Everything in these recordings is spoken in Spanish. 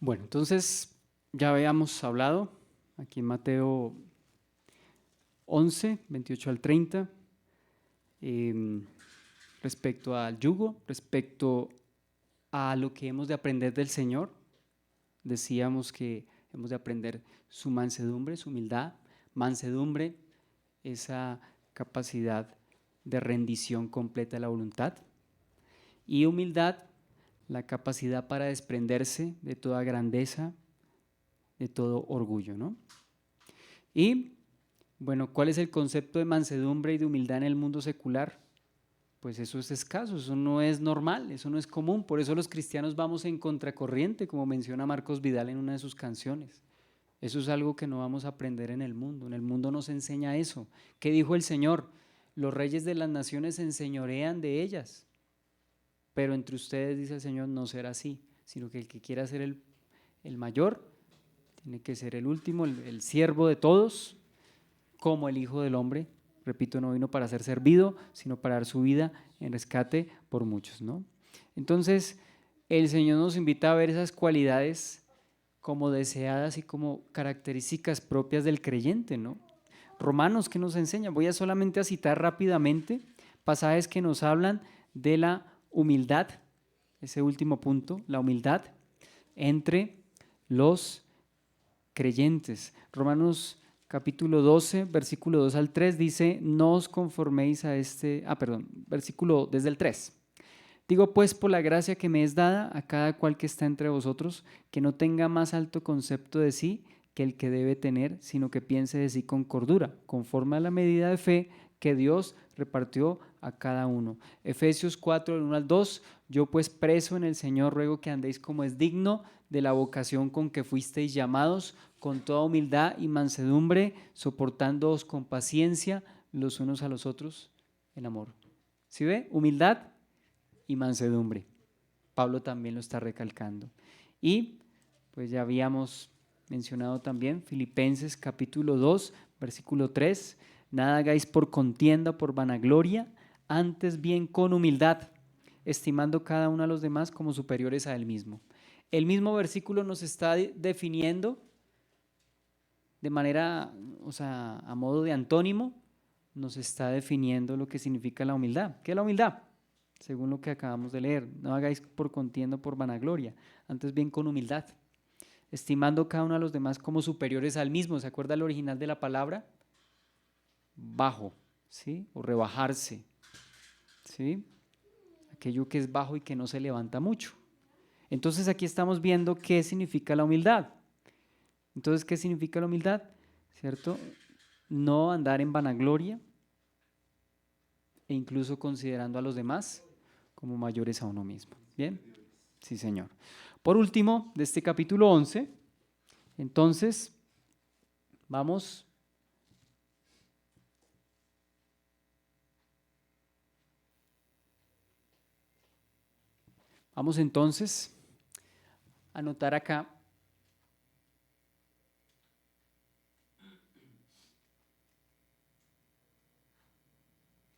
Bueno, entonces ya habíamos hablado aquí en Mateo 11, 28 al 30, eh, respecto al yugo, respecto a lo que hemos de aprender del Señor. Decíamos que hemos de aprender su mansedumbre, su humildad, mansedumbre, esa capacidad de rendición completa de la voluntad, y humildad, la capacidad para desprenderse de toda grandeza, de todo orgullo, ¿no? Y bueno, ¿cuál es el concepto de mansedumbre y de humildad en el mundo secular? Pues eso es escaso, eso no es normal, eso no es común. Por eso los cristianos vamos en contracorriente, como menciona Marcos Vidal en una de sus canciones. Eso es algo que no vamos a aprender en el mundo. En el mundo no se enseña eso. ¿Qué dijo el Señor? Los reyes de las naciones se enseñorean de ellas, pero entre ustedes, dice el Señor, no será así, sino que el que quiera ser el mayor tiene que ser el último, el siervo de todos, como el Hijo del Hombre. Repito, no vino para ser servido, sino para dar su vida en rescate por muchos, ¿no? Entonces, el Señor nos invita a ver esas cualidades como deseadas y como características propias del creyente, ¿no? Romanos, ¿qué nos enseña? Voy a solamente a citar rápidamente pasajes que nos hablan de la humildad, ese último punto, la humildad entre los creyentes. Romanos capítulo 12, versículo 2 al 3 dice, no os conforméis a versículo desde el 3. Digo pues por la gracia que me es dada a cada cual que está entre vosotros, que no tenga más alto concepto de sí que el que debe tener, sino que piense de sí con cordura, conforme a la medida de fe que Dios repartió a cada uno. Efesios 4, del 1 al 2, yo pues preso en el Señor ruego que andéis como es digno de la vocación con que fuisteis llamados, con toda humildad y mansedumbre, soportándoos con paciencia los unos a los otros en amor. ¿Sí ve? Humildad y mansedumbre. Pablo también lo está recalcando. Y pues ya habíamos mencionado también Filipenses capítulo 2, versículo 3, nada hagáis por contienda, por vanagloria, antes bien con humildad, estimando cada uno a los demás como superiores a él mismo. El mismo versículo nos está definiendo de manera, o sea, a modo de antónimo, nos está definiendo lo que significa la humildad. ¿Qué es la humildad? Según lo que acabamos de leer, no hagáis por contienda, por vanagloria, antes bien con humildad, estimando cada uno a los demás como superiores al mismo. ¿Se acuerda el original de la palabra? Bajo, ¿sí? O rebajarse, ¿sí? Aquello que es bajo y que no se levanta mucho. Entonces aquí estamos viendo qué significa la humildad. Entonces, ¿qué significa la humildad? ¿Cierto? No andar en vanagloria e incluso considerando a los demás como mayores a uno mismo. ¿Bien? Sí, señor. Por último, de este capítulo 11, entonces, vamos entonces a anotar acá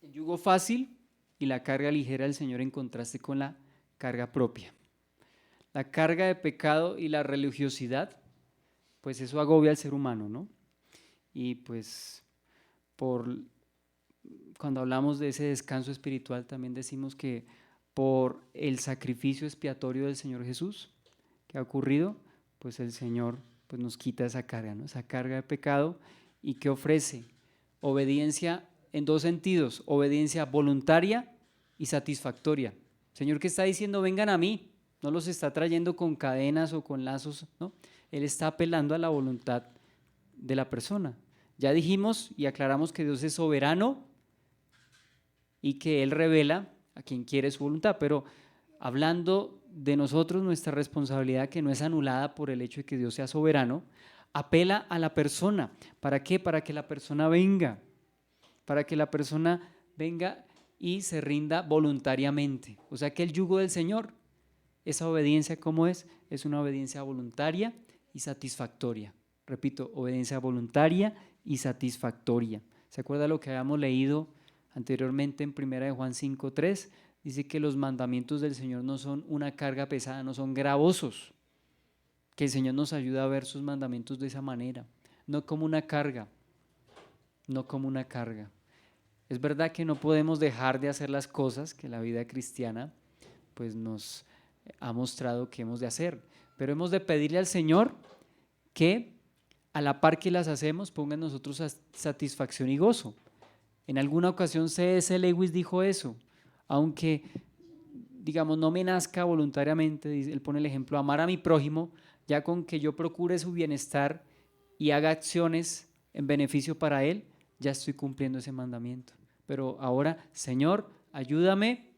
el yugo fácil y la carga ligera del Señor en contraste con la carga propia. La carga de pecado y la religiosidad, pues eso agobia al ser humano, ¿no? Y pues por cuando hablamos de ese descanso espiritual también decimos que por el sacrificio expiatorio del Señor Jesús que ha ocurrido, pues el Señor pues nos quita esa carga, ¿no? Esa carga de pecado, y que ofrece obediencia en dos sentidos, obediencia voluntaria y satisfactoria. Señor que está diciendo vengan a mí, no los está trayendo con cadenas o con lazos, ¿no? Él está apelando a la voluntad de la persona. Ya dijimos y aclaramos que Dios es soberano y que Él revela a quien quiere su voluntad, pero hablando de nosotros, nuestra responsabilidad, que no es anulada por el hecho de que Dios sea soberano, apela a la persona. ¿Para qué? Para que la persona venga, y se rinda voluntariamente. O sea que el yugo del Señor, esa obediencia, ¿cómo es? Es una obediencia voluntaria y satisfactoria. Repito, obediencia voluntaria y satisfactoria. ¿Se acuerda lo que habíamos leído anteriormente en 1 de Juan 5:3? Dice que los mandamientos del Señor no son una carga pesada, no son gravosos. Que el Señor nos ayude a ver sus mandamientos de esa manera, no como una carga, no como una carga. Es verdad que no podemos dejar de hacer las cosas que la vida cristiana pues nos ha mostrado que hemos de hacer, pero hemos de pedirle al Señor que a la par que las hacemos ponga en nosotros satisfacción y gozo. En alguna ocasión C.S. Lewis dijo eso, aunque digamos no me nazca voluntariamente, él pone el ejemplo, amar a mi prójimo, ya con que yo procure su bienestar y haga acciones en beneficio para él, ya estoy cumpliendo ese mandamiento. Pero ahora, Señor, ayúdame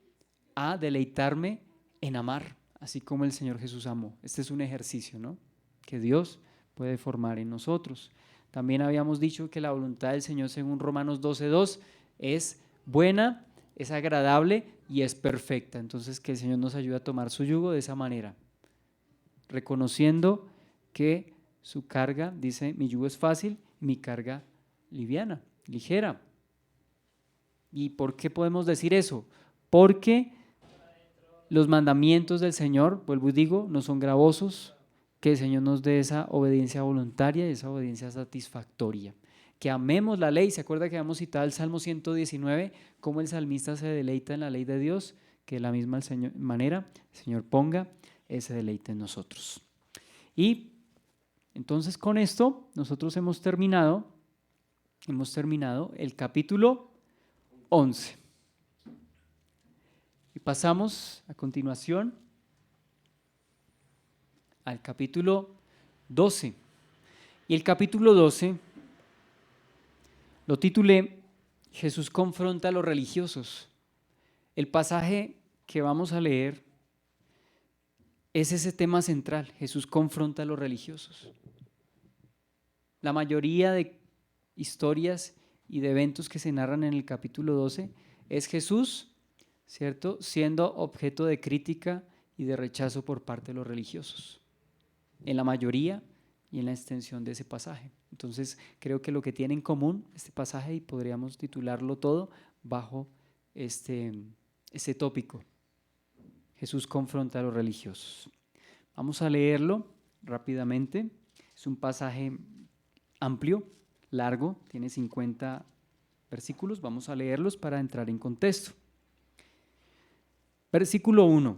a deleitarme en amar, así como el Señor Jesús amó. Este es un ejercicio, ¿no?, que Dios puede formar en nosotros. También habíamos dicho que la voluntad del Señor, según Romanos 12:2, es buena, es agradable y es perfecta. Entonces, que el Señor nos ayude a tomar su yugo de esa manera, reconociendo que su carga, dice, mi yugo es fácil y mi carga liviana, ligera. ¿Y por qué podemos decir eso? Porque los mandamientos del Señor, vuelvo y digo, no son gravosos, que el Señor nos dé esa obediencia voluntaria y esa obediencia satisfactoria. Que amemos la ley. ¿Se acuerda que habíamos citado el Salmo 119? Cómo el salmista se deleita en la ley de Dios, que de la misma manera el Señor ponga ese deleite en nosotros. Y entonces con esto nosotros hemos terminado el capítulo 11. Y pasamos a continuación al capítulo 12. Y el capítulo 12 lo titulé Jesús confronta a los religiosos. El pasaje que vamos a leer es ese tema central. Jesús confronta a los religiosos. La mayoría de historias y de eventos que se narran en el capítulo 12 es Jesús, ¿cierto?, siendo objeto de crítica y de rechazo por parte de los religiosos, en la mayoría y en la extensión de ese pasaje. Entonces creo que lo que tiene en común este pasaje, y podríamos titularlo todo bajo este tópico: Jesús confronta a los religiosos. Vamos a leerlo rápidamente. Es un pasaje amplio, largo, tiene 50 versículos. Vamos a leerlos para entrar en contexto. Versículo 1.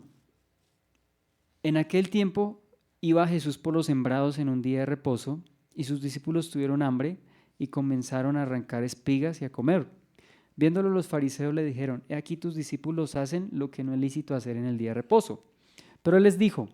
En aquel tiempo iba Jesús por los sembrados en un día de reposo, y sus discípulos tuvieron hambre y comenzaron a arrancar espigas y a comer. Viéndolo, los fariseos le dijeron: he aquí tus discípulos hacen lo que no es lícito hacer en el día de reposo. Pero él les dijo: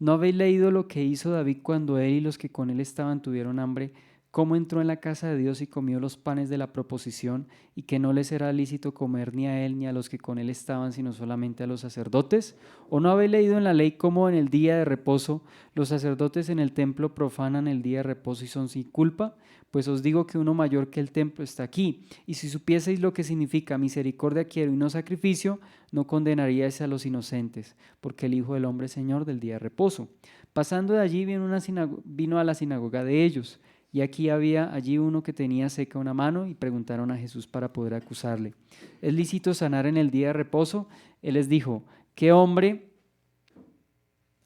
¿no habéis leído lo que hizo David cuando él y los que con él estaban tuvieron hambre? Cómo entró en la casa de Dios y comió los panes de la proposición, y que no les era lícito comer ni a él ni a los que con él estaban, sino solamente a los sacerdotes. ¿O no habéis leído en la ley cómo en el día de reposo los sacerdotes en el templo profanan el día de reposo y son sin culpa? Pues os digo que uno mayor que el templo está aquí. Y si supieseis lo que significa misericordia quiero y no sacrificio, no condenaríais a los inocentes, porque el Hijo del Hombre es Señor del día de reposo. Pasando de allí vino a la sinagoga de ellos. Y aquí había allí uno que tenía seca una mano, y preguntaron a Jesús para poder acusarle: ¿es lícito sanar en el día de reposo? Él les dijo: ¿qué hombre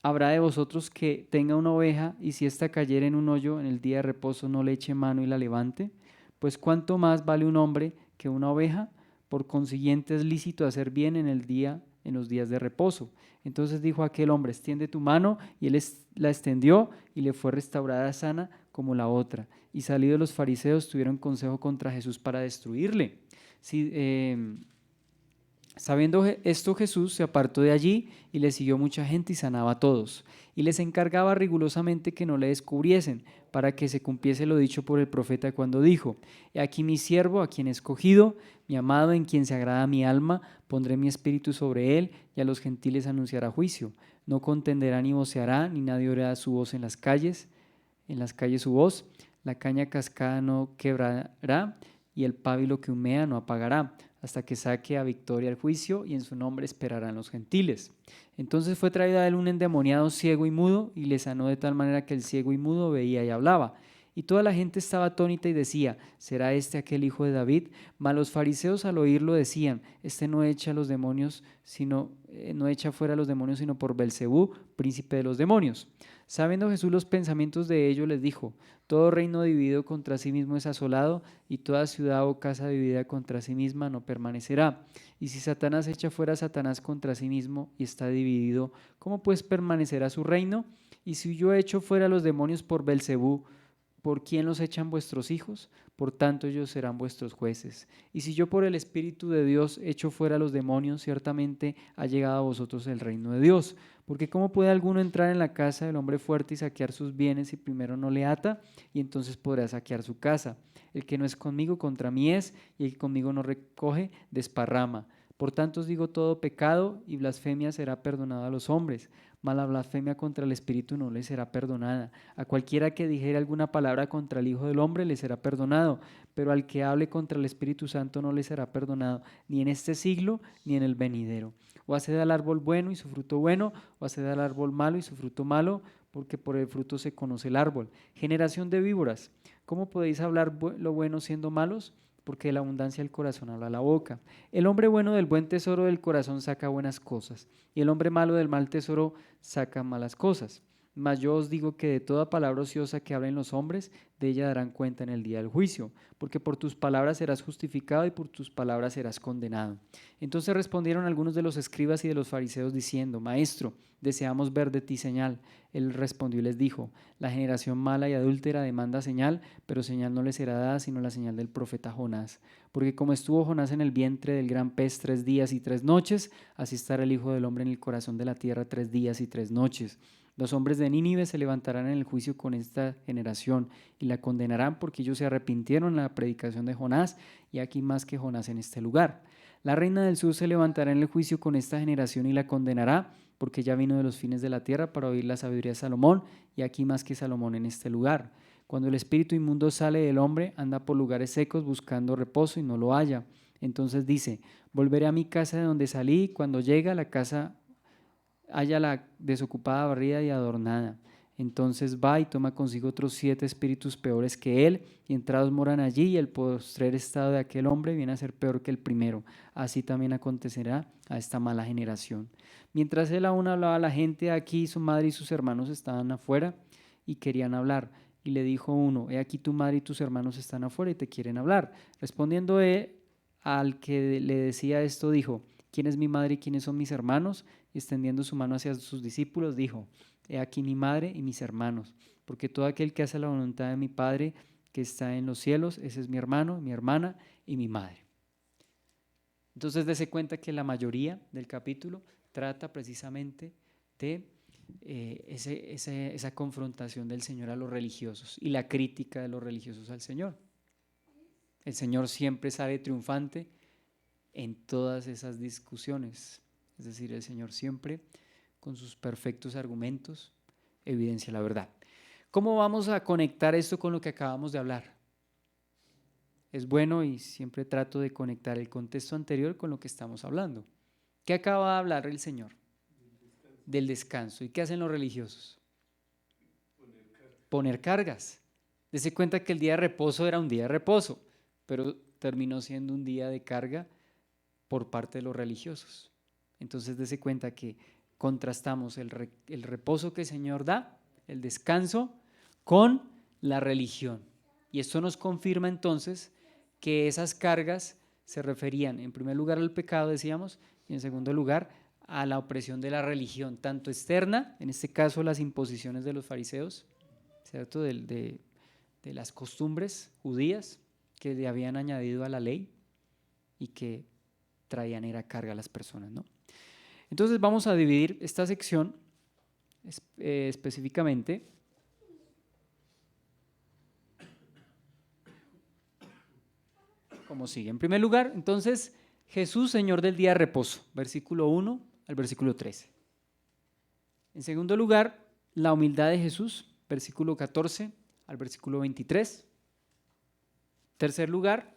habrá de vosotros que tenga una oveja, y si ésta cayere en un hoyo en el día de reposo no le eche mano y la levante? Pues cuánto más vale un hombre que una oveja. Por consiguiente es lícito hacer bien en los días de reposo. Entonces dijo aquel hombre: extiende tu mano, y él la extendió, y le fue restaurada sana como la otra. Y salidos los fariseos tuvieron consejo contra Jesús para destruirle. Sabiendo esto, Jesús se apartó de allí y le siguió mucha gente y sanaba a todos. Y les encargaba rigurosamente que no le descubriesen, para que se cumpliese lo dicho por el profeta cuando dijo: he aquí mi siervo, a quien he escogido, mi amado, en quien se agrada mi alma. Pondré mi espíritu sobre él, y a los gentiles anunciará juicio. No contenderá ni voceará, ni nadie oirá su voz en las calles su voz. La caña cascada no quebrará, y el pábilo que humea no apagará, hasta que saque a victoria el juicio, y en su nombre esperarán los gentiles. Entonces fue traído a él un endemoniado ciego y mudo, y le sanó de tal manera que el ciego y mudo veía y hablaba. Y toda la gente estaba atónita y decía: ¿será este aquel hijo de David? Mas los fariseos al oírlo decían: este no echa a los demonios, no echa fuera a los demonios, sino por Belcebú, príncipe de los demonios. Sabiendo Jesús los pensamientos de ellos, les dijo: todo reino dividido contra sí mismo es asolado, y toda ciudad o casa dividida contra sí misma no permanecerá. Y si Satanás echa fuera a Satanás contra sí mismo y está dividido, ¿cómo pues permanecerá su reino? Y si yo echo fuera a los demonios por Belcebú, ¿por quién los echan vuestros hijos? Por tanto ellos serán vuestros jueces. Y si yo por el Espíritu de Dios echo fuera a los demonios, ciertamente ha llegado a vosotros el reino de Dios. Porque ¿cómo puede alguno entrar en la casa del hombre fuerte y saquear sus bienes si primero no le ata? Y entonces podrá saquear su casa. El que no es conmigo, contra mí es, y el que conmigo no recoge, desparrama. Por tanto os digo, todo pecado y blasfemia será perdonado a los hombres, mas la blasfemia contra el Espíritu no le será perdonada. A cualquiera que dijere alguna palabra contra el Hijo del Hombre le será perdonado, pero al que hable contra el Espíritu Santo no le será perdonado, ni en este siglo ni en el venidero. O haced al árbol bueno y su fruto bueno, o haced al árbol malo y su fruto malo, porque por el fruto se conoce el árbol. Generación de víboras, ¿cómo podéis hablar lo bueno siendo malos? Porque de la abundancia del corazón habla la boca. El hombre bueno del buen tesoro del corazón saca buenas cosas, y el hombre malo del mal tesoro saca malas cosas. Mas yo os digo que de toda palabra ociosa que hablen los hombres, de ella darán cuenta en el día del juicio, porque por tus palabras serás justificado y por tus palabras serás condenado. Entonces respondieron algunos de los escribas y de los fariseos diciendo: Maestro, deseamos ver de ti señal. Él respondió y les dijo: la generación mala y adúltera demanda señal, pero señal no le será dada sino la señal del profeta Jonás. Porque como estuvo Jonás en el vientre del gran pez 3 días y 3 noches, así estará el Hijo del Hombre en el corazón de la tierra 3 días y 3 noches. Los hombres de Nínive se levantarán en el juicio con esta generación y la condenarán, porque ellos se arrepintieron en la predicación de Jonás, y aquí más que Jonás en este lugar. La reina del sur se levantará en el juicio con esta generación y la condenará, porque ya vino de los fines de la tierra para oír la sabiduría de Salomón, y aquí más que Salomón en este lugar. Cuando el espíritu inmundo sale del hombre, anda por lugares secos buscando reposo y no lo halla. Entonces dice: volveré a mi casa de donde salí, y cuando llega a la casa halla la desocupada, barrida y adornada. Entonces va y toma consigo otros 7 espíritus peores que él, y entrados moran allí, y el postrer estado de aquel hombre viene a ser peor que el primero. Así también acontecerá a esta mala generación. Mientras él aún hablaba a la gente, aquí su madre y sus hermanos estaban afuera y querían hablar. Y le dijo uno: he aquí tu madre y tus hermanos están afuera y te quieren hablar. Respondiendo él al que le decía esto, dijo: ¿quién es mi madre y quiénes son mis hermanos? Y extendiendo su mano hacia sus discípulos, dijo: he aquí mi madre y mis hermanos, porque todo aquel que hace la voluntad de mi Padre que está en los cielos, ese es mi hermano, mi hermana y mi madre. Entonces dése cuenta que la mayoría del capítulo trata precisamente de esa confrontación del Señor a los religiosos y la crítica de los religiosos al Señor. El Señor siempre sale triunfante en todas esas discusiones. Es decir, el Señor siempre, con sus perfectos argumentos, evidencia la verdad. ¿Cómo vamos a conectar esto con lo que acabamos de hablar? Es bueno, y siempre trato de conectar el contexto anterior con lo que estamos hablando. ¿Qué acaba de hablar el Señor? Del descanso. ¿Y qué hacen los religiosos? Poner cargas. Dese cuenta que el día de reposo era un día de reposo, pero terminó siendo un día de carga por parte de los religiosos. Entonces dése cuenta que contrastamos el reposo que el Señor da, el descanso, con la religión. Y esto nos confirma entonces que esas cargas se referían en primer lugar al pecado, decíamos, y en segundo lugar a la opresión de la religión, tanto externa, en este caso las imposiciones de los fariseos, ¿cierto? De las costumbres judías que le habían añadido a la ley y que traían era carga a las personas, ¿no? Entonces vamos a dividir esta sección específicamente como sigue. En primer lugar, entonces, Jesús, Señor del día de reposo, versículo 1 al versículo 13. En segundo lugar, la humildad de Jesús, versículo 14 al versículo 23. Tercer lugar,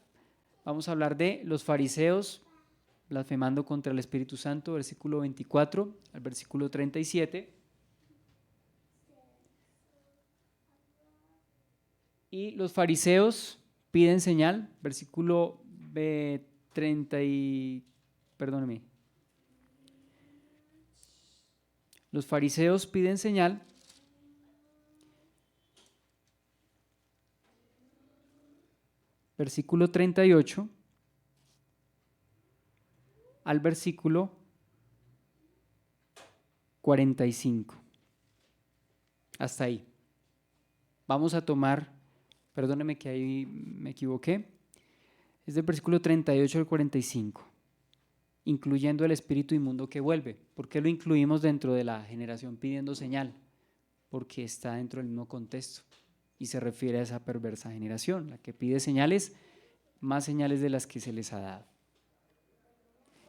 vamos a hablar de los fariseos blasfemando contra el Espíritu Santo, versículo 24 al versículo 37. Y los fariseos piden señal, versículo 30 y, perdóneme. Los fariseos piden señal. Versículo 38 al versículo 45. Hasta ahí. Vamos a tomar, perdóneme que ahí me equivoqué, es del versículo 38 al 45, incluyendo el espíritu inmundo que vuelve. ¿Por qué lo incluimos dentro de la generación pidiendo señal? Porque está dentro del mismo contexto y se refiere a esa perversa generación, la que pide señales, más señales de las que se les ha dado.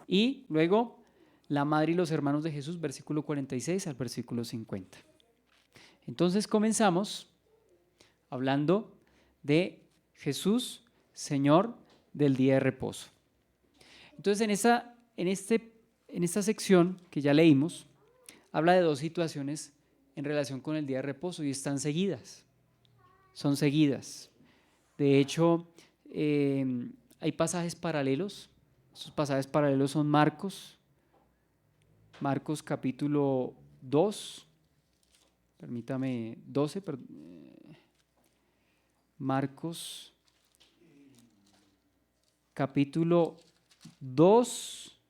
Y luego la madre y los hermanos de Jesús, versículo 46 al versículo 50. Entonces comenzamos hablando de Jesús, Señor del día de reposo. Entonces en esta sección que ya leímos, habla de dos situaciones en relación con el día de reposo y están seguidas, son seguidas. De hecho, hay pasajes paralelos. Esos pasajes paralelos son Marcos capítulo 2, permítame, 12, Marcos capítulo 2,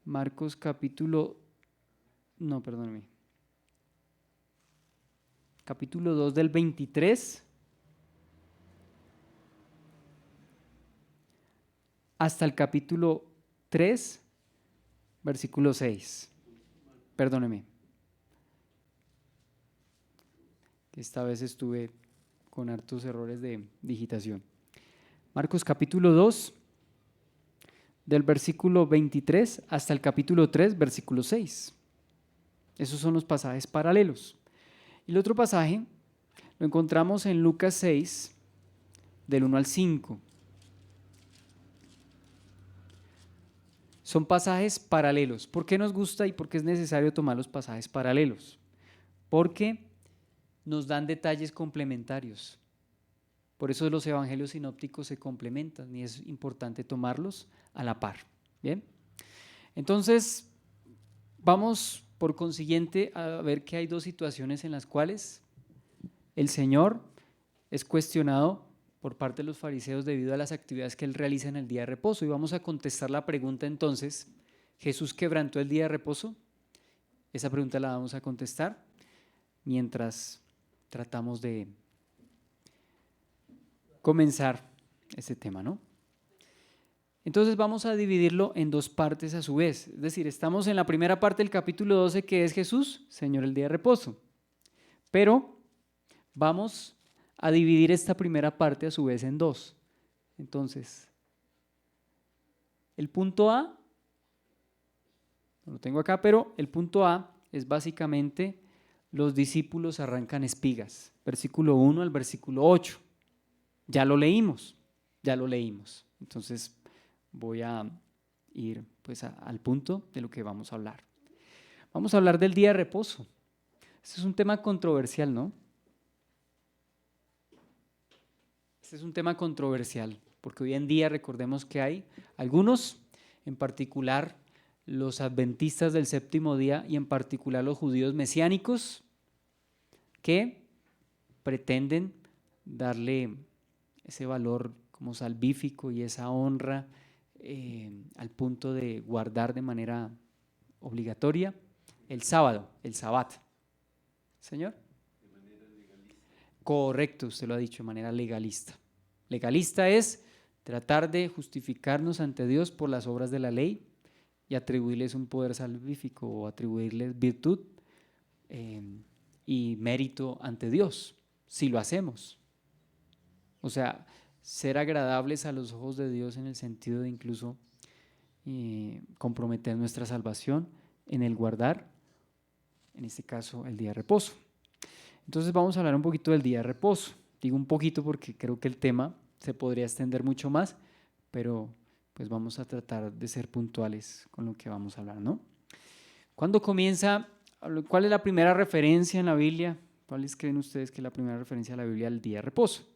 Marcos capítulo, no, perdóname, capítulo 2 del 23 hasta el capítulo 3, versículo 6. Perdóneme. Esta vez estuve con hartos errores de digitación. Marcos capítulo 2, del versículo 23 hasta el capítulo 3, versículo 6. Esos son los pasajes paralelos. Y el otro pasaje lo encontramos en Lucas 6, del 1 al 5. Son pasajes paralelos. ¿Por qué nos gusta y por qué es necesario tomar los pasajes paralelos? Porque nos dan detalles complementarios. Por eso los evangelios sinópticos se complementan y es importante tomarlos a la par. Bien, entonces vamos por consiguiente a ver que hay dos situaciones en las cuales el Señor es cuestionado por parte de los fariseos debido a las actividades que él realiza en el día de reposo. Y vamos a contestar la pregunta entonces, ¿Jesús quebrantó el día de reposo? Esa pregunta la vamos a contestar mientras tratamos de comenzar este tema, ¿no? Entonces vamos a dividirlo en dos partes a su vez. Es decir, estamos en la primera parte del capítulo 12 que es Jesús, Señor el día de reposo. Pero vamos a dividir esta primera parte a su vez en dos. Entonces, el punto A, no lo tengo acá, pero el punto A es básicamente los discípulos arrancan espigas, versículo 1 al versículo 8. Ya lo leímos. Entonces voy a ir pues al punto de lo que vamos a hablar. Vamos a hablar del día de reposo. Este es un tema controversial, ¿no? Este es un tema controversial, porque hoy en día recordemos que hay algunos, en particular los adventistas del séptimo día y en particular los judíos mesiánicos, que pretenden darle ese valor como salvífico y esa honra al punto de guardar de manera obligatoria el sábado, el sabbat. ¿Señor? Correcto, usted lo ha dicho de manera legalista. Legalista es tratar de justificarnos ante Dios por las obras de la ley y atribuirles un poder salvífico o atribuirles virtud y mérito ante Dios, si lo hacemos. O sea, ser agradables a los ojos de Dios en el sentido de incluso comprometer nuestra salvación en el guardar, en este caso, el día de reposo. Entonces vamos a hablar un poquito del día de reposo. Digo un poquito porque creo que el tema se podría extender mucho más, pero pues vamos a tratar de ser puntuales con lo que vamos a hablar, ¿no? ¿Cuándo comienza ¿Cuál es la primera referencia en la Biblia? ¿Cuáles creen ustedes que es la primera referencia a la Biblia al día de reposo?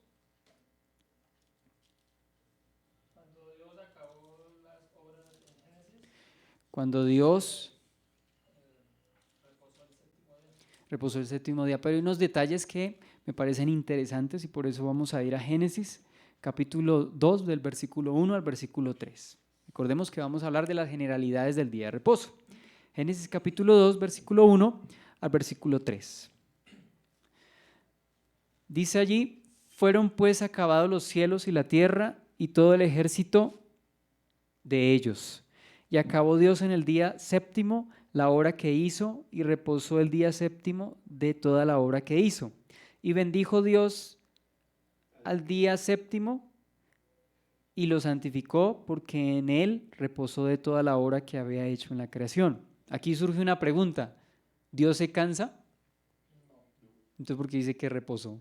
Cuando Dios reposó el séptimo día, pero hay unos detalles que me parecen interesantes y por eso vamos a ir a Génesis, capítulo 2, del versículo 1 al versículo 3. Recordemos que vamos a hablar de las generalidades del día de reposo. Génesis capítulo 2, versículo 1 al versículo 3. Dice allí: fueron pues acabados los cielos y la tierra y todo el ejército de ellos. Y acabó Dios en el día séptimo la obra que hizo, y reposó el día séptimo de toda la obra que hizo. Y bendijo Dios al día séptimo y lo santificó, porque en él reposó de toda la obra que había hecho en la creación. Aquí surge una pregunta: ¿Dios se cansa? Entonces, ¿por qué dice que reposó?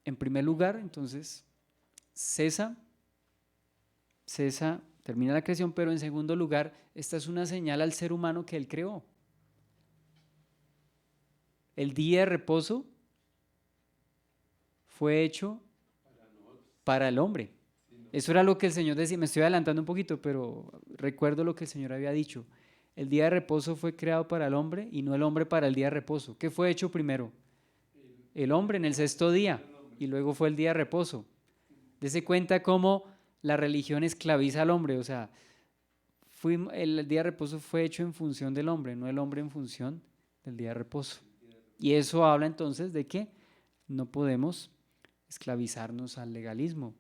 En primer lugar, entonces, cesa, termina la creación, pero en segundo lugar, esta es una señal al ser humano que él creó. El día de reposo fue hecho para el hombre. Eso era lo que el Señor decía. Me estoy adelantando un poquito, pero recuerdo lo que el Señor había dicho. El día de reposo fue creado para el hombre y no el hombre para el día de reposo. ¿Qué fue hecho primero? El hombre en el sexto día, y luego fue el día de reposo. Dese cuenta cómo la religión esclaviza al hombre. O sea, el día de reposo fue hecho en función del hombre, no el hombre en función del día de reposo. Y eso habla entonces de que no podemos esclavizarnos al legalismo.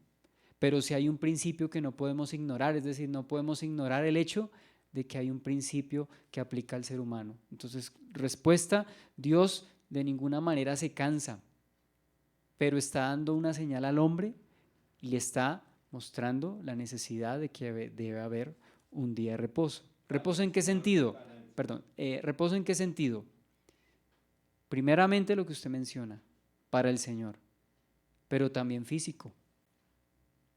Pero sí hay un principio que no podemos ignorar, es decir, no podemos ignorar el hecho de que hay un principio que aplica al ser humano. Entonces, respuesta: Dios de ninguna manera se cansa, pero está dando una señal al hombre y le está mostrando la necesidad de que debe haber un día de reposo. ¿Reposo en qué sentido? Perdón, ¿reposo en qué sentido? Primeramente lo que usted menciona, para el Señor, pero también físico.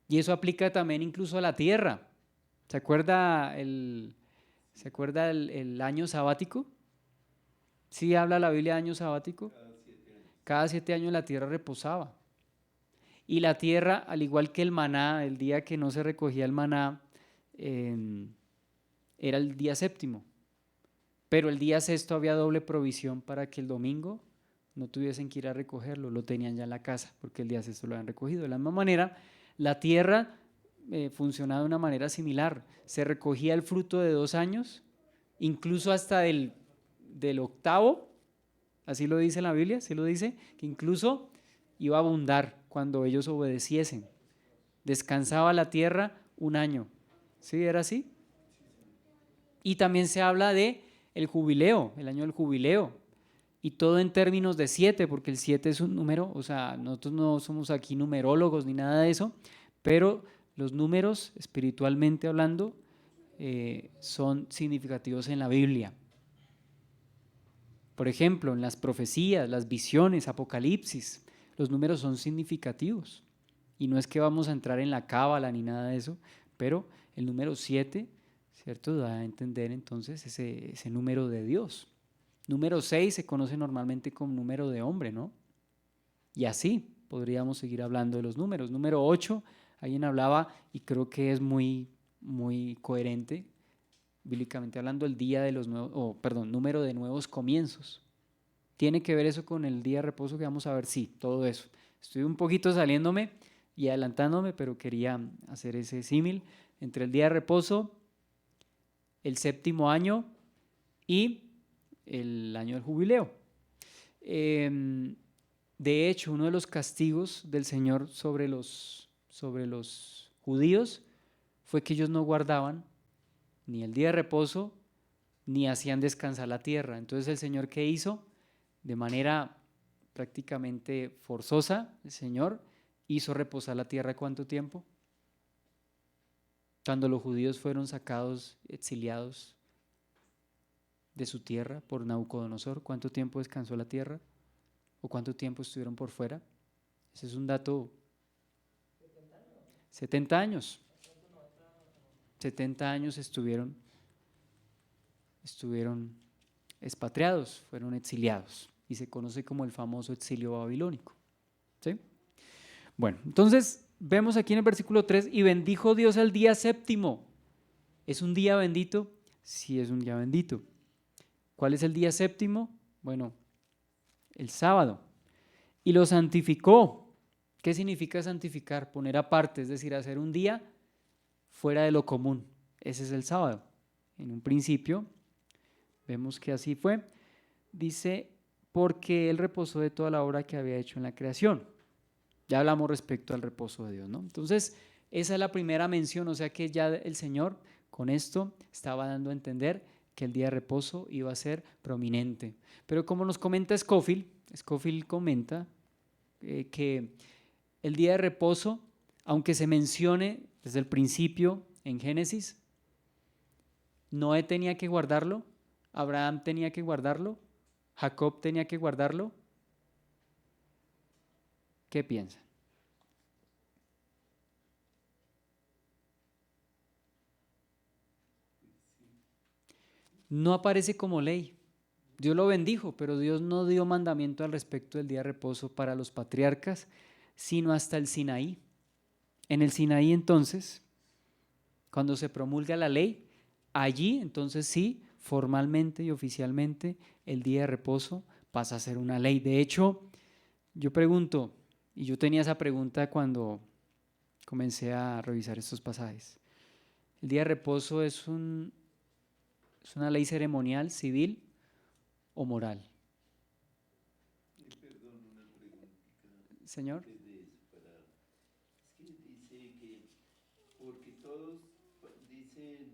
Y eso aplica también incluso a la tierra. ¿Se acuerda el año sabático? ¿Sí habla la Biblia de año sabático? Cada 7 años la tierra reposaba. Y la tierra, al igual que el maná, el día que no se recogía el maná, era el día séptimo. Pero el día sexto había doble provisión para que el domingo no tuviesen que ir a recogerlo, lo tenían ya en la casa, porque el día sexto lo habían recogido. De la misma manera, la tierra funcionaba de una manera similar. Se recogía el fruto de 2 años, incluso hasta del octavo, así lo dice la Biblia, así lo dice, que incluso iba a abundar cuando ellos obedeciesen. Descansaba la tierra 1 año. ¿Sí era así? Y también se habla de el jubileo, el año del jubileo, y todo en términos de 7, porque el 7 es un número, o sea, nosotros no somos aquí numerólogos ni nada de eso, pero los números, espiritualmente hablando, son significativos en la Biblia. Por ejemplo, en las profecías, las visiones, Apocalipsis, los números son significativos. Y no es que vamos a entrar en la cábala ni nada de eso, pero el número 7, ¿cierto?, da a entender entonces ese número de Dios. Número 6 se conoce normalmente como número de hombre, ¿no? Y así podríamos seguir hablando de los números. Número 8, alguien hablaba, y creo que es muy, muy coherente, bíblicamente hablando, el día de los nuevos, número de nuevos comienzos. ¿Tiene que ver eso con el día de reposo que vamos a ver? Sí, todo eso. Estoy un poquito saliéndome y adelantándome, pero quería hacer ese símil entre el día de reposo, el séptimo año y el año del jubileo. De hecho, uno de los castigos del Señor sobre los judíos fue que ellos no guardaban ni el día de reposo ni hacían descansar la tierra. Entonces el Señor, ¿qué hizo? De manera prácticamente forzosa, el Señor hizo reposar la tierra. ¿Cuánto tiempo? Cuando los judíos fueron sacados, exiliados de su tierra por Nabucodonosor, ¿cuánto tiempo descansó la tierra? ¿O cuánto tiempo estuvieron por fuera? Ese es un dato. 70 años. 70 años estuvieron expatriados, fueron exiliados y se conoce como el famoso exilio babilónico. ¿Sí? Bueno, entonces vemos aquí en el versículo 3, y bendijo Dios el día séptimo. ¿Es un día bendito? Sí, es un día bendito. ¿Cuál es el día séptimo? Bueno, el sábado. Y lo santificó. ¿Qué significa santificar? Poner aparte, es decir, hacer un día fuera de lo común. Ese es el sábado. En un principio, vemos que así fue. Dice, porque Él reposó de toda la obra que había hecho en la creación. Ya hablamos respecto al reposo de Dios, ¿no? Entonces, esa es la primera mención, o sea que ya el Señor con esto estaba dando a entender que el día de reposo iba a ser prominente. Pero como nos comenta Scofield comenta que el día de reposo, aunque se mencione desde el principio en Génesis, Noé tenía que guardarlo, Abraham tenía que guardarlo, Jacob tenía que guardarlo. ¿Qué piensan? No aparece como ley. Dios lo bendijo, pero Dios no dio mandamiento al respecto del día de reposo para los patriarcas, sino hasta el Sinaí. En el Sinaí entonces, cuando se promulga la ley, allí entonces sí, formalmente y oficialmente, el día de reposo pasa a ser una ley. De hecho, yo pregunto, y yo tenía esa pregunta cuando comencé a revisar estos pasajes, ¿el día de reposo es una ley ceremonial, civil o moral? Perdón, una preguntita Señor. antes de eso. Es que dice que, porque todos, dice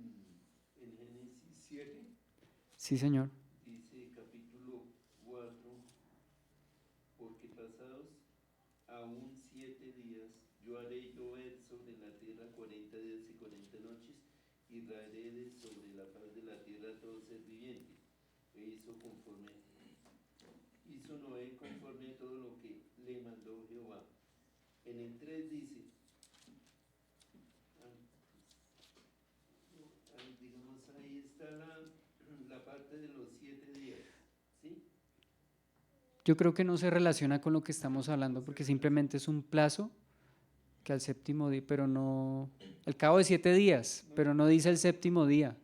en Génesis 7, Sí, Señor. dice capítulo 4, porque pasados aún 7 días, yo haré llover sobre la tierra 40 días y 40 noches, y raeré sobre la faz de la tierra todo ser viviente. E hizo Noé conforme a todo lo que le mandó Jehová. En el 3 dice, digamos, ahí está la parte de los 7 días, ¿sí? Yo creo que no se relaciona con lo que estamos hablando porque simplemente es un plazo que al séptimo día, pero no, al cabo de 7 días, pero no dice el séptimo día.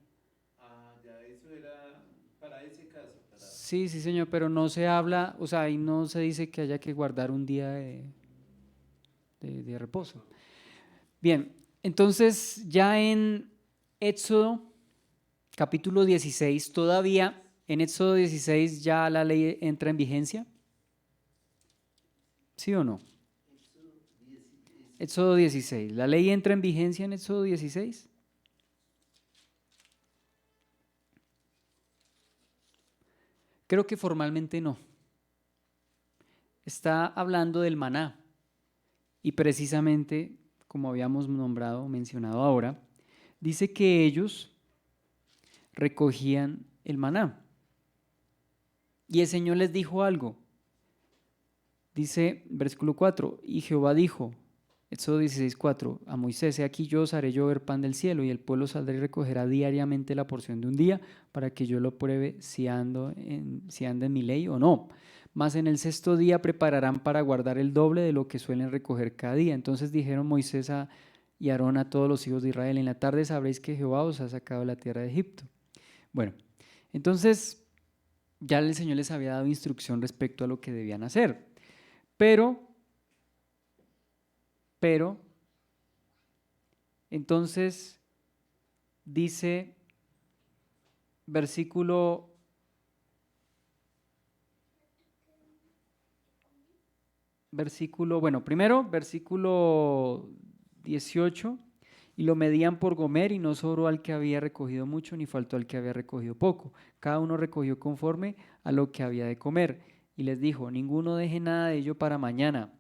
Ah, ya, eso era para ese caso. Sí, sí, Señor, pero no se habla, o sea, ahí no se dice que haya que guardar un día de reposo. Bien, entonces ya en Éxodo capítulo 16, todavía en Éxodo 16 ya la ley entra en vigencia. ¿Sí o no? Éxodo 16. ¿La ley entra en vigencia en Éxodo 16? Creo que formalmente no. Está hablando del maná y precisamente, como habíamos nombrado, mencionado ahora, dice que ellos recogían el maná y el Señor les dijo algo. Dice versículo 4, y Jehová dijo, Éxodo 16:4, a Moisés, he aquí yo os haré llover pan del cielo, y el pueblo saldrá y recogerá diariamente la porción de un día, para que yo lo pruebe si anda en mi ley o no. Mas en el sexto día prepararán para guardar el doble de lo que suelen recoger cada día. Entonces dijeron Moisés y Aarón a todos los hijos de Israel, en la tarde sabréis que Jehová os ha sacado de la tierra de Egipto. Bueno, entonces ya el Señor les había dado instrucción respecto a lo que debían hacer. Pero, entonces dice versículo 18, y lo medían por gomer, y no sobró al que había recogido mucho, ni faltó al que había recogido poco. Cada uno recogió conforme a lo que había de comer. Y les dijo, ninguno deje nada de ello para mañana.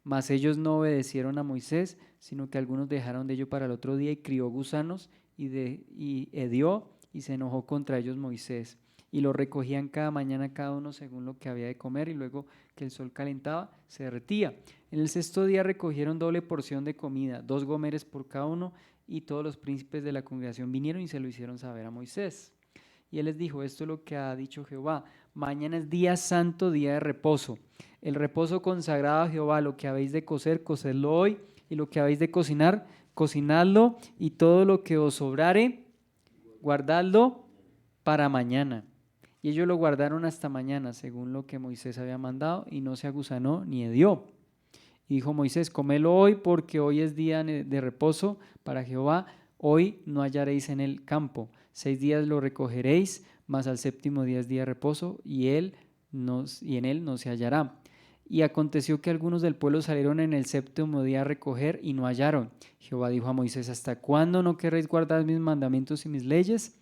Mas ellos no obedecieron a Moisés, sino que algunos dejaron de ello para el otro día, y crió gusanos y hedió, y se enojó contra ellos Moisés. y lo recogían cada mañana cada uno según lo que había de comer, y luego que el sol calentaba, se derretía. En el sexto día recogieron doble porción de comida, 2 gomeres por cada uno, y todos los príncipes de la congregación vinieron y se lo hicieron saber a Moisés. Y él les dijo: esto es lo que ha dicho Jehová: mañana es día santo, día de reposo. El reposo consagrado a Jehová. Lo que habéis de cocer, cocedlo hoy, y lo que habéis de cocinar, cocinadlo, y todo lo que os sobrare, guardadlo para mañana. Y ellos lo guardaron hasta mañana, según lo que Moisés había mandado, y no se agusanó ni hedió. Y dijo Moisés: comelo hoy, porque hoy es día de reposo para Jehová. Hoy no hallaréis en el campo. 6 días lo recogeréis, mas al séptimo día es día de reposo, y en él no se hallará. Y aconteció que algunos del pueblo salieron en el séptimo día a recoger y no hallaron. Jehová dijo a Moisés: ¿hasta cuándo no querréis guardar mis mandamientos y mis leyes?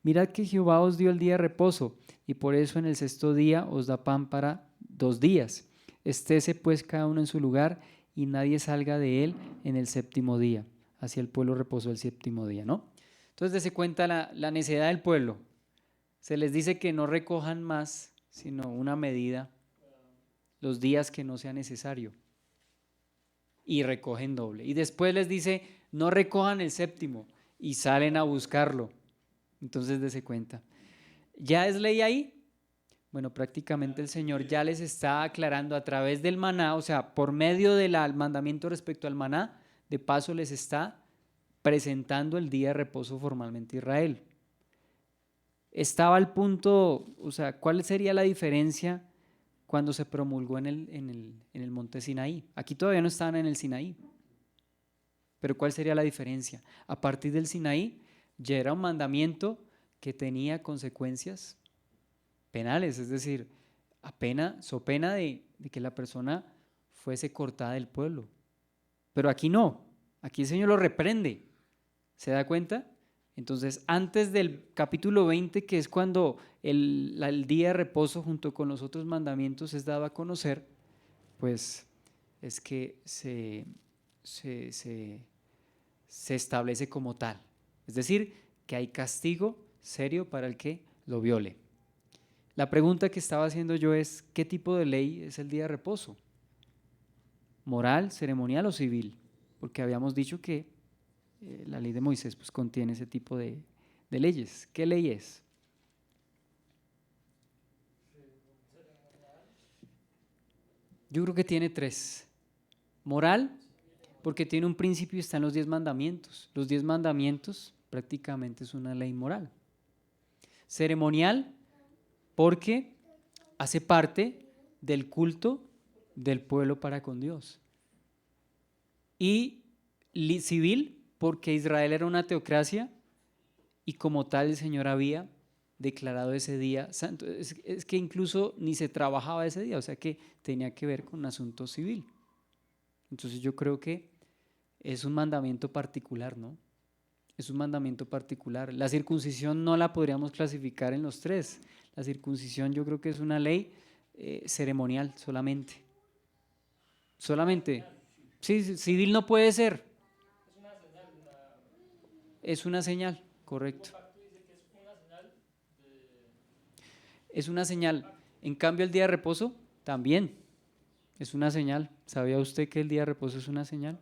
Mirad que Jehová os dio el día de reposo, y por eso en el sexto día os da pan para 2 días. Estése pues cada uno en su lugar, y nadie salga de él en el séptimo día. Así el pueblo reposó el séptimo día, ¿no? Entonces, dése cuenta la necedad del pueblo. Se les dice que no recojan más, sino una medida, los días que no sea necesario, y recogen doble. Y después les dice: no recojan el séptimo, y salen a buscarlo. Entonces, dése cuenta. ¿Ya es ley ahí? Bueno, prácticamente el Señor ya les está aclarando a través del maná, o sea, por medio del mandamiento respecto al maná, de paso les está presentando el día de reposo formalmente a Israel. Estaba al punto, o sea, ¿cuál sería la diferencia cuando se promulgó en el monte Sinaí? Aquí todavía no estaban en el Sinaí, pero ¿cuál sería la diferencia? A partir del Sinaí ya era un mandamiento que tenía consecuencias penales, es decir, so pena de que la persona fuese cortada del pueblo. Pero aquí no, aquí el Señor lo reprende. ¿Se da cuenta? Entonces, antes del capítulo 20, que es cuando el día de reposo junto con los otros mandamientos es dado a conocer, pues es que se establece como tal. Es decir, que hay castigo serio para el que lo viole. La pregunta que estaba haciendo yo es: ¿qué tipo de ley es el día de reposo? ¿Moral, ceremonial o civil? Porque habíamos dicho que la ley de Moisés pues contiene ese tipo de leyes. ¿Qué ley es? Yo creo que tiene 3. Moral, porque tiene un principio y están los 10 mandamientos. Los 10 mandamientos prácticamente es una ley moral. Ceremonial, porque hace parte del culto del pueblo para con Dios. Y civil, porque Israel era una teocracia y como tal el Señor había declarado ese día santo. Es que incluso ni se trabajaba ese día, o sea que tenía que ver con un asunto civil. Entonces yo creo que es un mandamiento particular, ¿no? Es un mandamiento particular. La circuncisión no la podríamos clasificar en los 3. La circuncisión yo creo que es una ley ceremonial solamente. Solamente. Sí, civil no puede ser. Es una señal, correcto. Es una señal. En cambio, el día de reposo también es una señal. ¿Sabía usted que el día de reposo es una señal?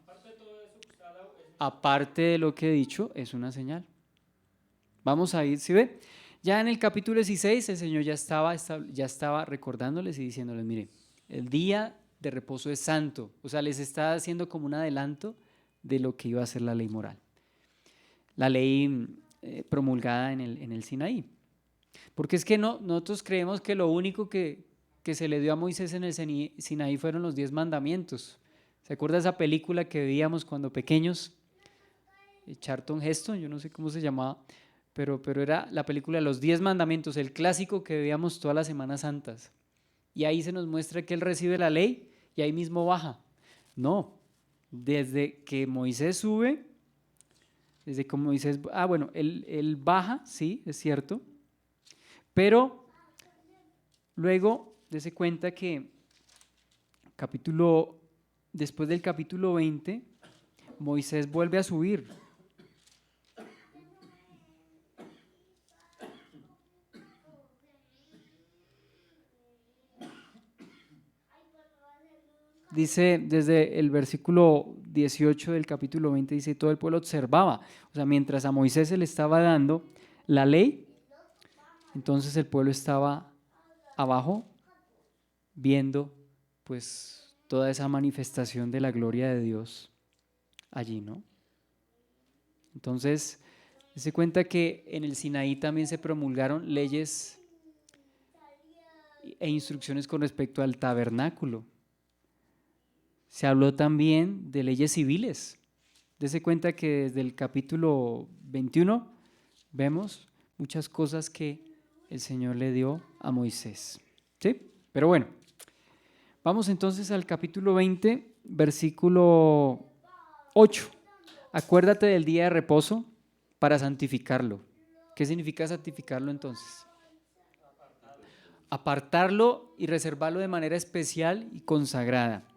Aparte de lo que he dicho, es una señal. Vamos a ir, ¿sí ve? Ya en el capítulo 16 el Señor ya estaba recordándoles y diciéndoles: mire, el día de reposo es santo. O sea, les está haciendo como un adelanto de lo que iba a ser la ley moral. La ley promulgada en el Sinaí. Porque es que nosotros creemos que lo único que se le dio a Moisés en el Sinaí fueron los 10 mandamientos. ¿Se acuerda esa película que veíamos cuando pequeños? Charlton Heston, yo no sé cómo se llamaba, pero era la película de los 10 mandamientos, el clásico que veíamos todas las Semanas Santas. Y ahí se nos muestra que él recibe la ley y ahí mismo baja. No, desde que Moisés sube, desde que Moisés, bueno, él baja, sí, es cierto, pero luego dése cuenta que después del capítulo 20, Moisés vuelve a subir. dice desde el versículo 18 del capítulo 20, dice, todo el pueblo observaba. O sea, mientras a Moisés se le estaba dando la ley, entonces el pueblo estaba abajo viendo pues toda esa manifestación de la gloria de Dios allí, ¿no? Entonces, se cuenta que en el Sinaí también se promulgaron leyes e instrucciones con respecto al tabernáculo. Se habló también de leyes civiles. Dese cuenta que desde el capítulo 21 vemos muchas cosas que el Señor le dio a Moisés. ¿Sí? Pero bueno, vamos entonces al capítulo 20, versículo 8. Acuérdate del día de reposo para santificarlo. ¿Qué significa santificarlo entonces? Apartarlo y reservarlo de manera especial y consagrada.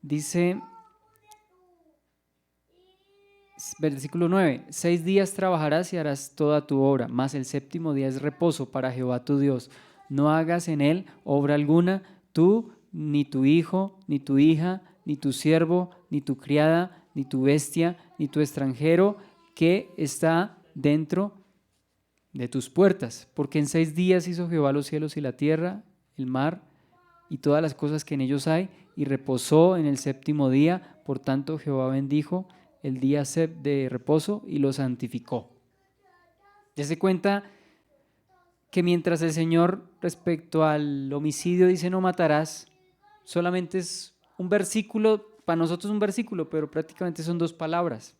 Dice, versículo 9, 6 días trabajarás y harás toda tu obra, mas el séptimo día es reposo para Jehová tu Dios. No hagas en él obra alguna, tú, ni tu hijo, ni tu hija, ni tu siervo, ni tu criada, ni tu bestia, ni tu extranjero que está dentro de tus puertas, porque en 6 días hizo Jehová los cielos y la tierra, el mar y todas las cosas que en ellos hay, y reposó en el séptimo día. Por tanto Jehová bendijo el día de reposo y lo santificó. Dese cuenta que mientras el Señor respecto al homicidio dice no matarás, solamente es un versículo, para nosotros un versículo, pero prácticamente son 2 palabras.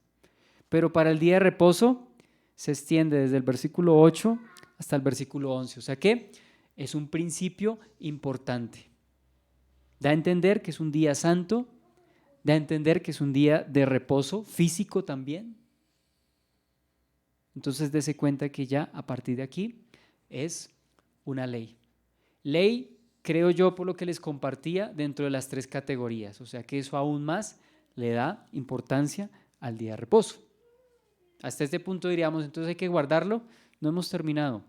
Pero para el día de reposo se extiende desde el versículo 8 hasta el versículo 11. O sea que es un principio importante. Da a entender que es un día santo, da a entender que es un día de reposo físico también. Entonces dése cuenta que ya a partir de aquí es una ley. Ley, creo yo, por lo que les compartía, dentro de las 3 categorías. O sea que eso aún más le da importancia al día de reposo. Hasta este punto diríamos, entonces hay que guardarlo. No hemos terminado.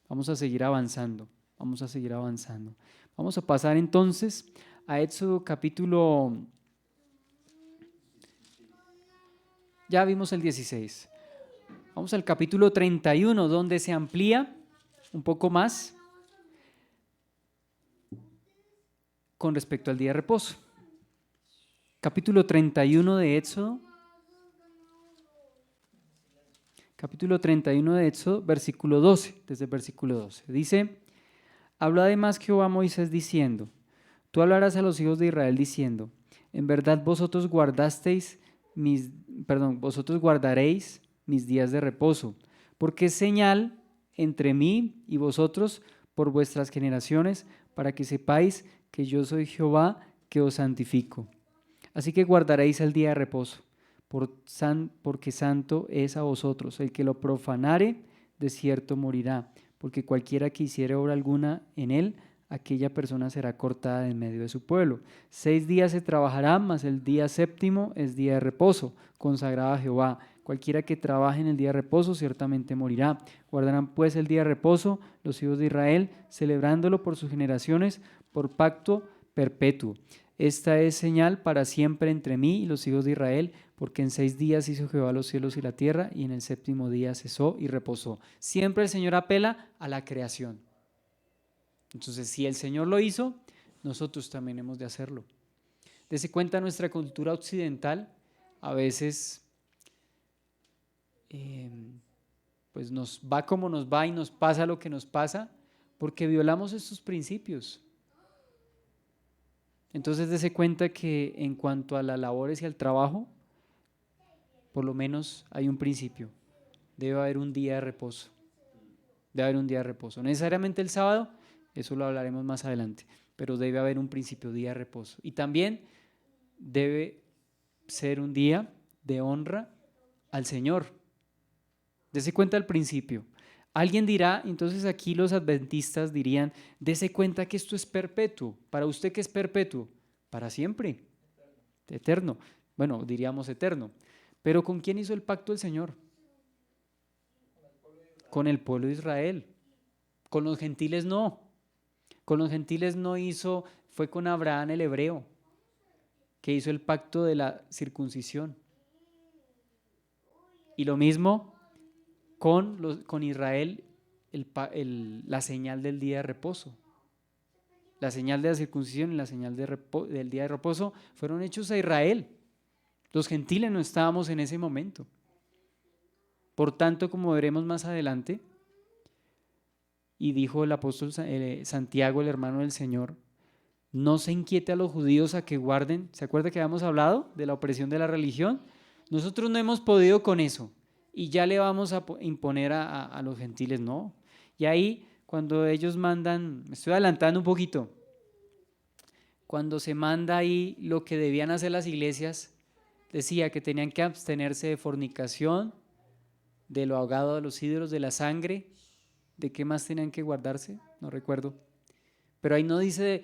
Vamos a seguir avanzando. Vamos a seguir avanzando. Vamos a pasar entonces a Éxodo capítulo... Ya vimos el 16. Vamos al capítulo 31, donde se amplía un poco más con respecto al día de reposo. Capítulo 31 de Éxodo. Capítulo 31 de Éxodo, versículo 12, desde el versículo 12. Dice, habló además Jehová a Moisés diciendo, tú hablarás a los hijos de Israel diciendo, en verdad vosotros guardaréis mis días de reposo, porque es señal entre mí y vosotros por vuestras generaciones, para que sepáis que yo soy Jehová que os santifico. Así que guardaréis el día de reposo, porque santo es a vosotros. El que lo profanare, de cierto morirá, porque cualquiera que hiciere obra alguna en él, aquella persona será cortada en medio de su pueblo. 6 días se trabajará, mas el día séptimo es día de reposo, consagrado a Jehová. Cualquiera que trabaje en el día de reposo ciertamente morirá. Guardarán pues el día de reposo los hijos de Israel, celebrándolo por sus generaciones, por pacto perpetuo. Esta es señal para siempre entre mí y los hijos de Israel, porque en 6 días hizo Jehová los cielos y la tierra, y en el séptimo día cesó y reposó. Siempre el Señor apela a la creación. Entonces, si el Señor lo hizo, nosotros también hemos de hacerlo. Dese cuenta, nuestra cultura occidental a veces pues nos va como nos va y nos pasa lo que nos pasa porque violamos estos principios. Entonces dese cuenta que en cuanto a las labores y al trabajo, por lo menos hay un principio. Debe haber un día de reposo. Debe haber un día de reposo. No necesariamente el sábado, eso lo hablaremos más adelante, pero debe haber un principio, día de reposo. Y también debe ser un día de honra al Señor. Dese cuenta al principio. Alguien dirá, entonces aquí los adventistas dirían, dese cuenta que esto es perpetuo. ¿Para usted qué es perpetuo? Para siempre, eterno. Bueno, diríamos eterno. Pero ¿con quién hizo el pacto el Señor? Con el pueblo de Israel. Con los gentiles no. Con los gentiles no hizo, fue con Abraham el hebreo. que hizo el pacto de la circuncisión. Y lo mismo con Israel, la señal del día de reposo. La señal de la circuncisión y la señal del día de reposo fueron hechos a Israel. Los gentiles no estábamos en ese momento. Por tanto, como veremos más adelante, y dijo el apóstol Santiago, el hermano del Señor, no se inquiete a los judíos a que guarden. ¿Se acuerda que habíamos hablado de la opresión de la religión? Nosotros no hemos podido con eso y ya le vamos a imponer a los gentiles, no. Y ahí, cuando ellos mandan, me estoy adelantando un poquito, cuando se manda ahí lo que debían hacer las iglesias, decía que tenían que abstenerse de fornicación, de lo ahogado de los ídolos, de la sangre. ¿De qué más tenían que guardarse? No recuerdo. Pero ahí no dice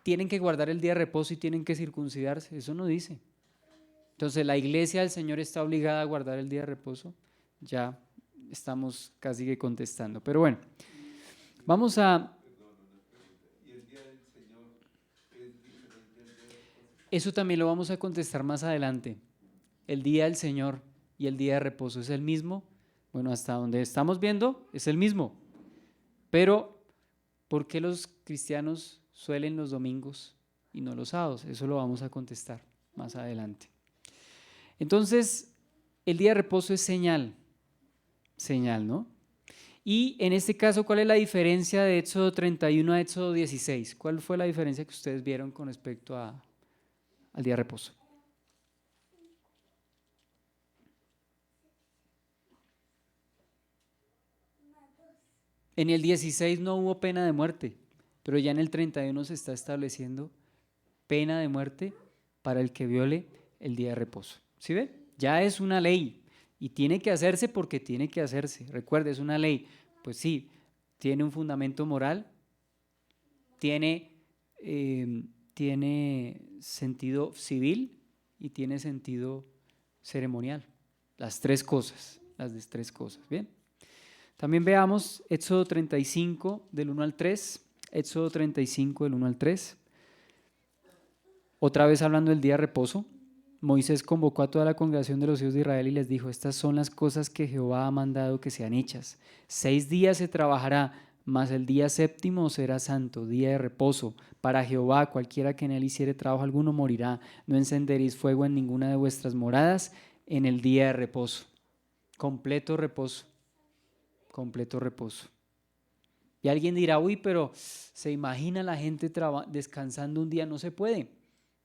tienen que guardar el día de reposo y tienen que circuncidarse. Eso no dice. Entonces la iglesia del Señor está obligada a guardar el día de reposo. Ya estamos casi que contestando. Pero bueno, vamos a... ¿Y el día del Señor es diferente al día del reposo? Eso también lo vamos a contestar más adelante. El día del Señor y el día de reposo es el mismo. Bueno, hasta donde estamos viendo es el mismo. Pero, ¿por qué los cristianos suelen los domingos y no los sábados? Eso lo vamos a contestar más adelante. Entonces, el día de reposo es señal, ¿no? Y en este caso, ¿cuál es la diferencia de Éxodo 31 a Éxodo 16? ¿Cuál fue la diferencia que ustedes vieron con respecto al día de reposo? En el 16 no hubo pena de muerte, pero ya en el 31 se está estableciendo pena de muerte para el que viole el día de reposo. ¿Sí ve? Ya es una ley y tiene que hacerse porque tiene que hacerse. Recuerde, es una ley. Pues sí, tiene un fundamento moral, tiene sentido civil y tiene sentido ceremonial. Las tres cosas. ¿Bien? También veamos Éxodo 35 del 1 al 3. Éxodo 35 del 1 al 3. Otra vez hablando del día de reposo. Moisés convocó a toda la congregación de los hijos de Israel y les dijo: estas son las cosas que Jehová ha mandado que sean hechas. 6 días se trabajará, mas el día séptimo será santo, día de reposo. Para Jehová, cualquiera que en él hiciere trabajo alguno morirá. No encenderéis fuego en ninguna de vuestras moradas en el día de reposo. Completo reposo. Y alguien dirá: uy, pero ¿se imagina la gente descansando un día? No se puede,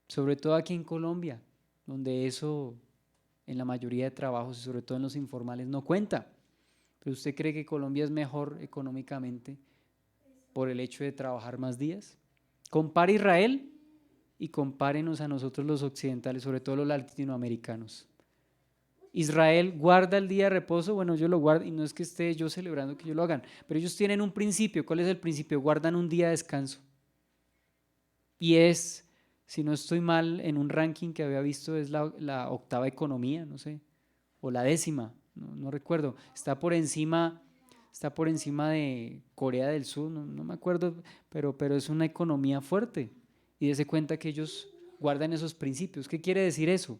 sobre todo aquí en Colombia, donde eso en la mayoría de trabajos y sobre todo en los informales no cuenta. ¿Pero usted cree que Colombia es mejor económicamente por el hecho de trabajar más días? Compare Israel y compárenos a nosotros los occidentales, sobre todo los latinoamericanos. Israel guarda el día de reposo, bueno, yo lo guardo y no es que esté yo celebrando que ellos lo hagan, pero ellos tienen un principio. ¿Cuál es el principio? Guardan un día de descanso. Y es, si no estoy mal, en un ranking que había visto, es la octava economía, no sé, o la 10ª, no recuerdo. Está por encima de Corea del Sur, no me acuerdo, pero es una economía fuerte. Y dése cuenta que ellos guardan esos principios. ¿Qué quiere decir eso?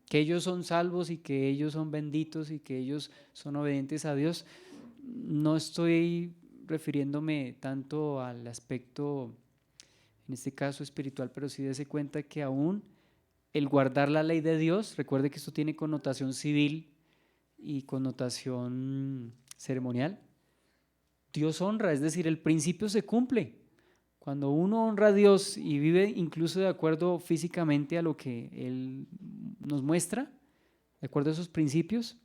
Que ellos son salvos y que ellos son benditos y que ellos son obedientes a Dios. No estoy refiriéndome tanto al aspecto, en este caso espiritual, pero sí dése cuenta que aún el guardar la ley de Dios, recuerde que esto tiene connotación civil y connotación ceremonial, Dios honra, es decir, el principio se cumple. Cuando uno honra a Dios y vive incluso de acuerdo físicamente a lo que Él nos muestra, de acuerdo a esos principios,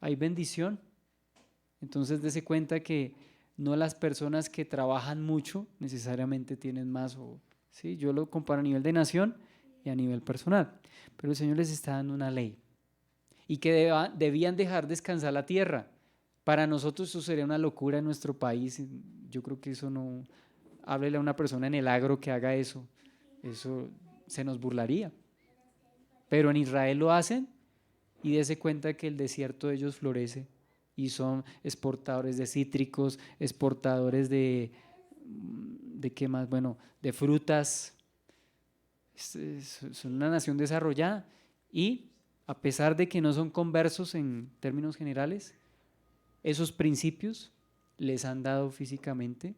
hay bendición. Entonces dése cuenta que no las personas que trabajan mucho necesariamente tienen más. ¿Sí? Yo lo comparo a nivel de nación y a nivel personal. Pero el Señor les está dando una ley. Y que debían dejar descansar la tierra. Para nosotros eso sería una locura en nuestro país. Yo creo que eso no... Háblele a una persona en el agro que haga eso se nos burlaría. Pero en Israel lo hacen y dése cuenta que el desierto de ellos florece y son exportadores de cítricos, exportadores de ¿qué más? Bueno, de frutas, Son una nación desarrollada y a pesar de que no son conversos en términos generales, esos principios les han dado físicamente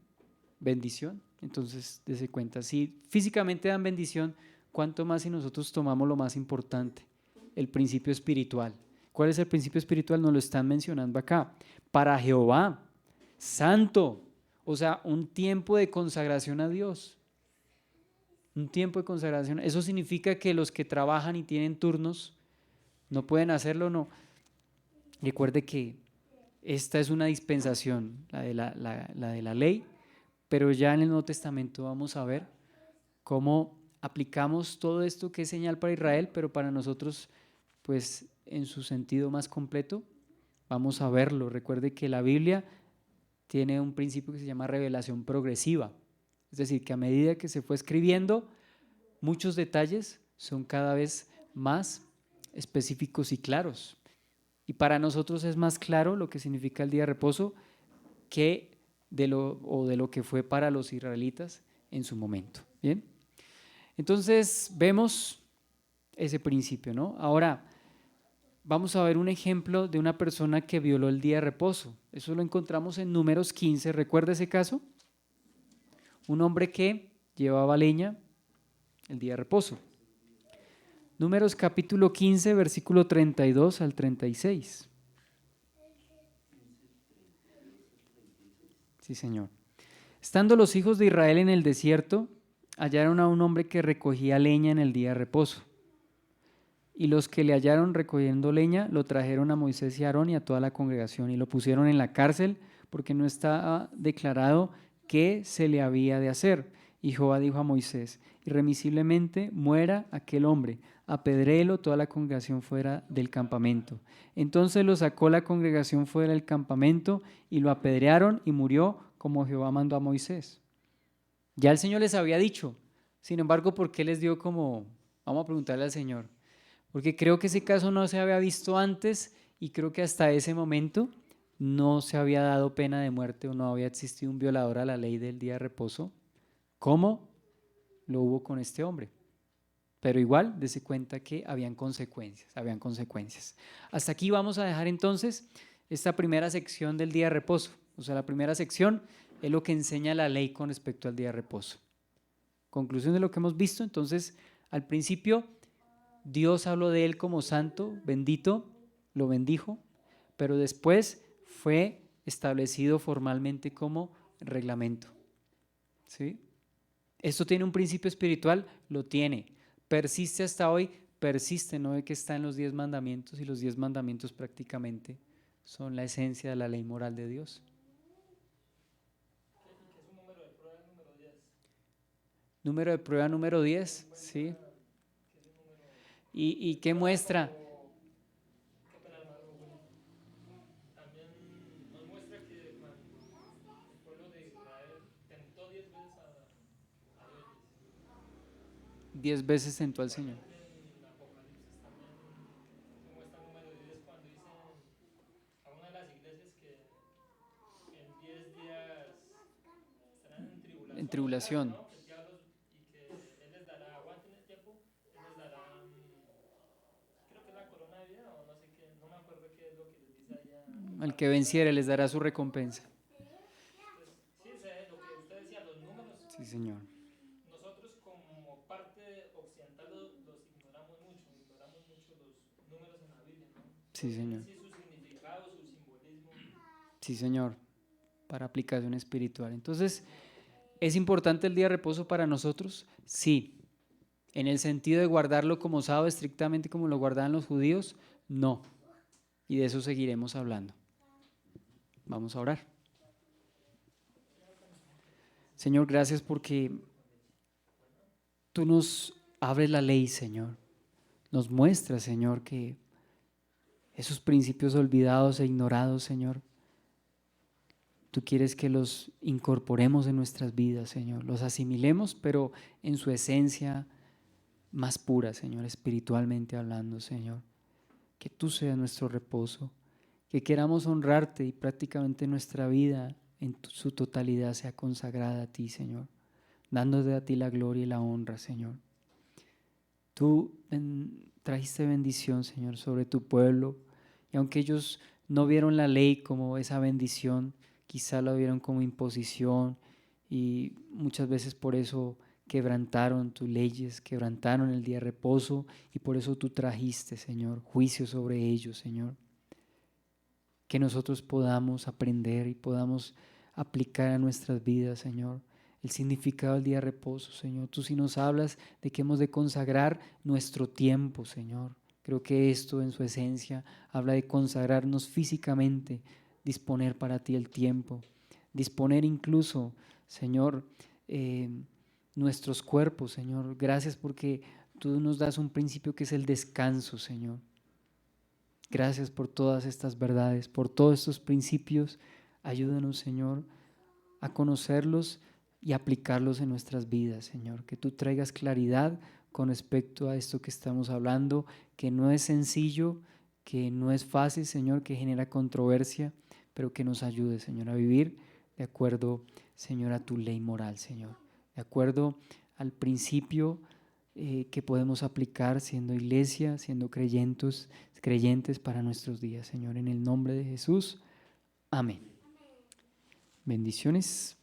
bendición. Entonces, dése cuenta, si físicamente dan bendición, ¿cuánto más si nosotros tomamos lo más importante, el principio espiritual? ¿Cuál es el principio espiritual? Nos lo están mencionando acá. Para Jehová, santo, o sea, un tiempo de consagración a Dios. Un tiempo de consagración. Eso significa que los que trabajan y tienen turnos no pueden hacerlo, no. Recuerde que esta es una dispensación, la de la ley, pero ya en el Nuevo Testamento vamos a ver cómo aplicamos todo esto que es señal para Israel, pero para nosotros, pues en su sentido más completo, vamos a verlo. Recuerde que la Biblia tiene un principio que se llama revelación progresiva, es decir, que a medida que se fue escribiendo, muchos detalles son cada vez más específicos y claros. Y para nosotros es más claro lo que significa el día de reposo que de lo que fue para los israelitas en su momento. Bien, entonces vemos ese principio, ¿no? Ahora vamos a ver un ejemplo de una persona que violó el día de reposo. Eso lo encontramos en Números 15. ¿Recuerda ese caso? Un hombre que llevaba leña el día de reposo. Números capítulo 15, versículo 32 al 36. Sí, Señor. Estando los hijos de Israel en el desierto, hallaron a un hombre que recogía leña en el día de reposo. Y los que le hallaron recogiendo leña lo trajeron a Moisés y a Aarón y a toda la congregación y lo pusieron en la cárcel porque no estaba declarado qué se le había de hacer. Y Jehová dijo a Moisés: irremisiblemente muera aquel hombre, apedréelo toda la congregación fuera del campamento. Entonces lo sacó la congregación fuera del campamento y lo apedrearon y murió como Jehová mandó a Moisés. Ya el Señor les había dicho, sin embargo, ¿por qué les dio como, vamos a preguntarle al Señor? Porque creo que ese caso no se había visto antes y creo que hasta ese momento no se había dado pena de muerte o no había existido un violador a la ley del día de reposo, como lo hubo con este hombre. Pero igual, dése cuenta que habían consecuencias. Hasta aquí vamos a dejar entonces esta primera sección del día de reposo. O sea, la primera sección es lo que enseña la ley con respecto al día de reposo. Conclusión de lo que hemos visto, entonces, al principio Dios habló de él como santo, bendito, lo bendijo, pero después fue establecido formalmente como reglamento. ¿Sí? ¿Esto tiene un principio espiritual? Lo tiene. ¿Persiste hasta hoy? Persiste, no ve que está en los 10 mandamientos y los 10 mandamientos prácticamente son la esencia de la ley moral de Dios. ¿Qué es un número de prueba número 10? Número de prueba número 10, sí. ¿Y qué muestra? Qué pena, hermano. También nos muestra que cuando el pueblo de Israel tentó 10 veces a Dios. 10 veces tentó al Señor. En Apocalipsis también se muestra el número 10 cuando dicen a una de las iglesias que en 10 días estarán en tribulación. En tribulación. ¿No? Que el diablo y que él les dará, aguanten el tiempo, él les dará, creo que es la corona de vida o no sé qué, no me acuerdo qué es lo que les dice allá. Al que venciere les dará su recompensa. Pues, sí, sé lo que usted decía, los números. Sí, Señor. Nosotros como parte occidental los ignoramos mucho los números en la Biblia, ¿no? Sí, Señor. Sí, su significado, su simbolismo. Sí, Señor. Para aplicación espiritual. Entonces, ¿es importante el día de reposo para nosotros? Sí. ¿En el sentido de guardarlo como sábado estrictamente como lo guardaban los judíos? No. Y de eso seguiremos hablando. Vamos a orar. Señor, gracias porque tú nos abres la ley, Señor. Nos muestras, Señor, que esos principios olvidados e ignorados, Señor, tú quieres que los incorporemos en nuestras vidas, Señor. Los asimilemos, pero en su esencia más pura, Señor, espiritualmente hablando, Señor. Que tú seas nuestro reposo, que queramos honrarte y prácticamente nuestra vida en su totalidad sea consagrada a ti, Señor, dándote a ti la gloria y la honra, Señor. Tú trajiste bendición, Señor, sobre tu pueblo. Y aunque ellos no vieron la ley como esa bendición, quizá la vieron como imposición y muchas veces por eso quebrantaron tus leyes, quebrantaron el día de reposo y por eso tú trajiste, Señor, juicio sobre ellos, Señor. Que nosotros podamos aprender y podamos aplicar a nuestras vidas, Señor, el significado del día de reposo, Señor. Tú sí nos hablas de que hemos de consagrar nuestro tiempo, Señor. Creo que esto en su esencia habla de consagrarnos físicamente, disponer para ti el tiempo, disponer incluso, Señor, nuestros cuerpos, Señor. Gracias porque tú nos das un principio que es el descanso, Señor. Gracias por todas estas verdades, por todos estos principios. Ayúdanos, Señor, a conocerlos y aplicarlos en nuestras vidas, Señor. Que tú traigas claridad con respecto a esto que estamos hablando, que no es sencillo, que no es fácil, Señor, que genera controversia, pero que nos ayude, Señor, a vivir de acuerdo, Señor, a tu ley moral, Señor. De acuerdo al principio que podemos aplicar siendo iglesia, siendo creyentes para nuestros días, Señor, en el nombre de Jesús. Amén. Bendiciones.